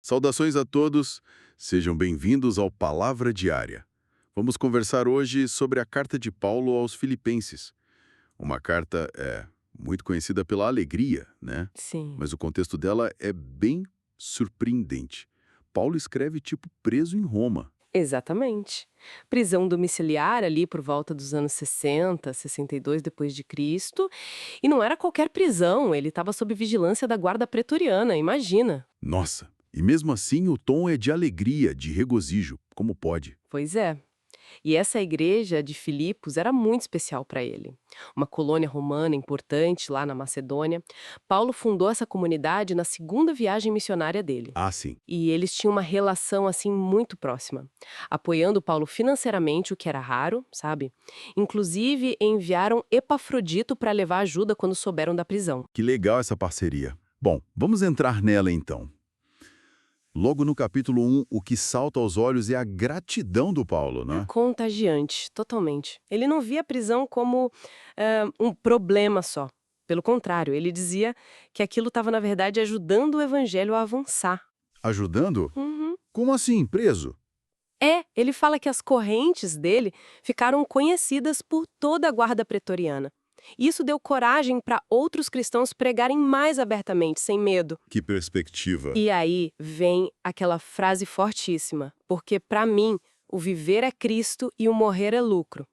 Saudações a todos, sejam bem-vindos ao Palavra Diária. Vamos conversar hoje sobre a carta de Paulo aos Filipenses. Uma carta muito conhecida pela alegria, né? Sim, Mas o contexto dela é bem surpreendente. Paulo escreve tipo preso em Roma. exatamente. Prisão domiciliar ali por volta dos anos 60, 62 depois de Cristo, e não era qualquer prisão, ele estava sob vigilância da guarda pretoriana, imagina. Nossa, e mesmo assim o tom é de alegria, de regozijo, como pode? Pois é. E essa igreja de Filipos era muito especial para ele. Uma colônia romana importante lá na Macedônia. Paulo fundou essa comunidade na segunda viagem missionária dele. Ah, sim. E eles tinham uma relação assim muito próxima, apoiando Paulo financeiramente, o que era raro, sabe? Inclusive enviaram Epafrodito para levar ajuda quando souberam da prisão. Que legal essa parceria. Bom, vamos entrar nela então. Logo no capítulo 1, o que salta aos olhos é a gratidão do Paulo, É né? contagiante, totalmente. Ele não via a prisão como um problema só. Pelo contrário, ele dizia que aquilo estava, na verdade, ajudando o evangelho a avançar. Ajudando? Uhum. Como assim, preso? Ele fala que as correntes dele ficaram conhecidas por toda a guarda pretoriana. Isso deu coragem para outros cristãos pregarem mais abertamente, sem medo. Que perspectiva. E aí vem aquela frase fortíssima, porque para mim, o viver é Cristo e o morrer é lucro.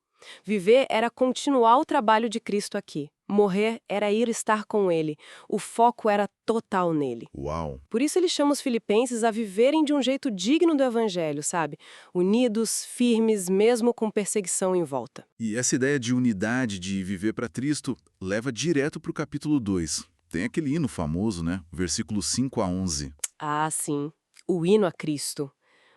Viver era continuar o trabalho de Cristo aqui. Morrer era ir estar com Ele. O foco era total nele. Uau. Por isso ele chama os filipenses a viverem de um jeito digno do evangelho, sabe? Unidos, firmes, mesmo com perseguição em volta. E essa ideia de unidade, de viver para Cristo, leva direto para o capítulo 2. Tem aquele hino famoso, né? Versículos 5 a 11. Ah, sim, o hino a Cristo.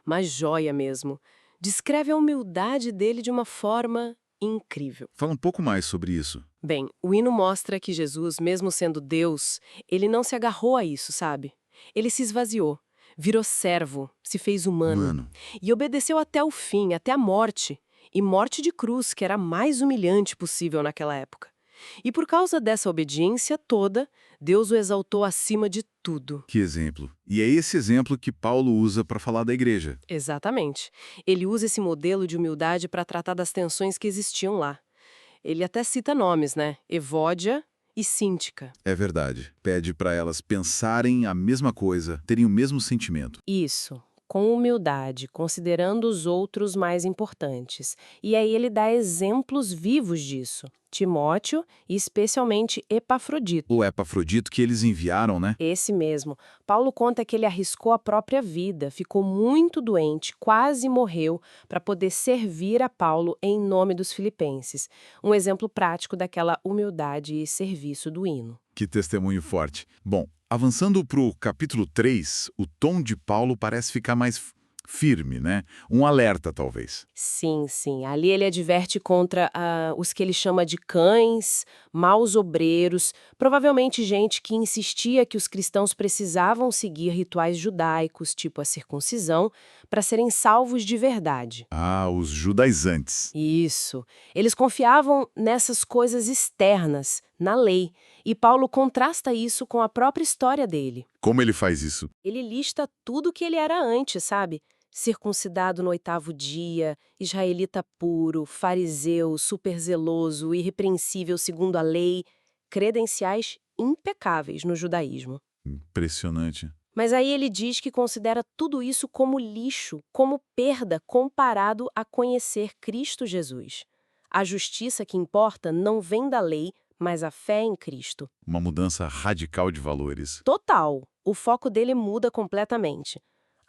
Uma joia mesmo. Descreve a humildade dele de uma forma incrível. Fala um pouco mais sobre isso. Bem, o hino mostra que Jesus, mesmo sendo Deus, ele não se agarrou a isso, sabe? Ele se esvaziou, virou servo, se fez humano Mano, e obedeceu até o fim, até a morte. E morte de cruz, que era a mais humilhante possível naquela época. E por causa dessa obediência toda, Deus o exaltou acima de tudo. que exemplo. E é esse exemplo que Paulo usa para falar da igreja. Exatamente. Ele usa esse modelo de humildade para tratar das tensões que existiam lá. Ele até cita nomes, né? Evódia e Síntica. É verdade. Pede para elas pensarem a mesma coisa, terem o mesmo sentimento. Isso, com humildade, considerando os outros mais importantes. E aí ele dá exemplos vivos disso. Timóteo e especialmente Epafrodito. O Epafrodito que eles enviaram, né? Esse mesmo. Paulo conta que ele arriscou a própria vida, ficou muito doente, quase morreu, para poder servir a Paulo em nome dos filipenses. Um exemplo prático daquela humildade e serviço do hino. Que testemunho forte. Bom, avançando para o capítulo 3, o tom de Paulo parece ficar mais firme, né? Um alerta, talvez. Sim, sim. Ali ele adverte contra os que ele chama de cães, maus obreiros, provavelmente gente que insistia que os cristãos precisavam seguir rituais judaicos, tipo a circuncisão, para serem salvos de verdade. Ah, os judaizantes. Isso. Eles confiavam nessas coisas externas, na lei, e Paulo contrasta isso com a própria história dele. Como ele faz isso? Ele lista tudo que ele era antes, sabe? Circuncidado no 8º dia, israelita puro, fariseu, superzeloso, irrepreensível segundo a lei, credenciais impecáveis no judaísmo. Impressionante. Mas aí ele diz que considera tudo isso como lixo, como perda comparado a conhecer Cristo Jesus. A justiça que importa não vem da lei, mas a fé em Cristo. Uma mudança radical de valores. Total. O foco dele muda completamente.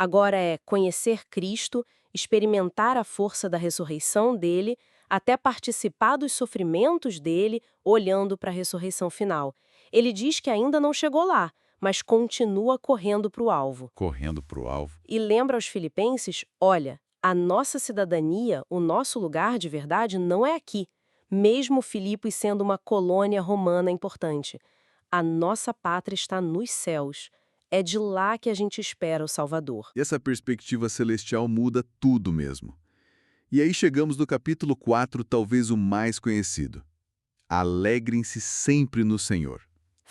Agora é conhecer Cristo, experimentar a força da ressurreição dele, até participar dos sofrimentos dele, olhando para a ressurreição final. Ele diz que ainda não chegou lá, mas continua correndo para o alvo. Correndo para o alvo. E lembra aos filipenses, olha, a nossa cidadania, o nosso lugar de verdade não é aqui, mesmo Filipos sendo uma colônia romana importante. A nossa pátria está nos céus. É de lá que a gente espera o Salvador. E essa perspectiva celestial muda tudo mesmo. E aí chegamos no capítulo 4, talvez o mais conhecido. Alegrem-se sempre no Senhor.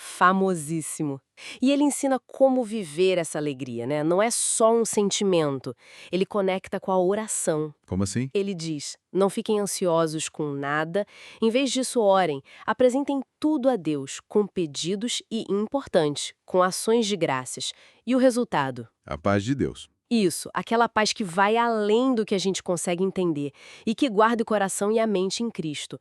Famosíssimo. E ele ensina como viver essa alegria, né? Não é só um sentimento. Ele conecta com a oração. Como assim? Ele diz: não fiquem ansiosos com nada, em vez disso, orem, apresentem tudo a Deus, com pedidos e, importante, com ações de graças. E o resultado? A paz de Deus. Isso, aquela paz que vai além do que a gente consegue entender e que guarda o coração e a mente em Cristo.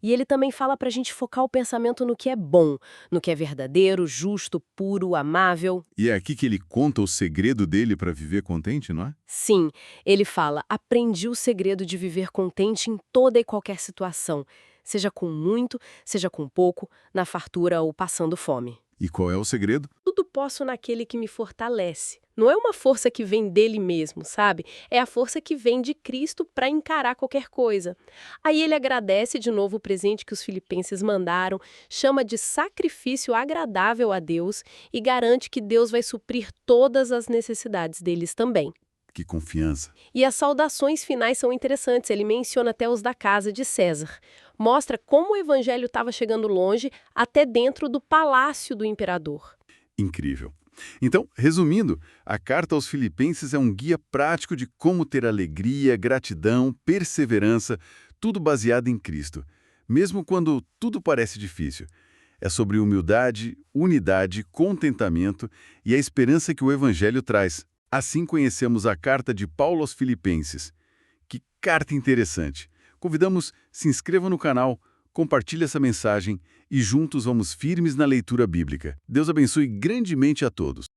E ele também fala para a gente focar o pensamento no que é bom, no que é verdadeiro, justo, puro, amável. E é aqui que ele conta o segredo dele para viver contente, não é? Sim, ele fala: aprendi o segredo de viver contente em toda e qualquer situação, seja com muito, seja com pouco, na fartura ou passando fome. E qual é o segredo? Tudo posso naquele que me fortalece. Não é uma força que vem dele mesmo, sabe? É a força que vem de Cristo para encarar qualquer coisa. Aí ele agradece de novo o presente que os filipenses mandaram, chama de sacrifício agradável a Deus e garante que Deus vai suprir todas as necessidades deles também. Que confiança. E as saudações finais são interessantes, ele menciona até os da casa de César. Mostra como o evangelho estava chegando longe, até dentro do palácio do imperador. Incrível. Então, resumindo, a carta aos Filipenses é um guia prático de como ter alegria, gratidão, perseverança, tudo baseado em Cristo, mesmo quando tudo parece difícil. É sobre humildade, unidade, contentamento e a esperança que o Evangelho traz. Assim conhecemos a carta de Paulo aos Filipenses. Que carta interessante! Convidamos, se inscreva no canal, compartilhe essa mensagem e juntos vamos firmes na leitura bíblica. Deus abençoe grandemente a todos.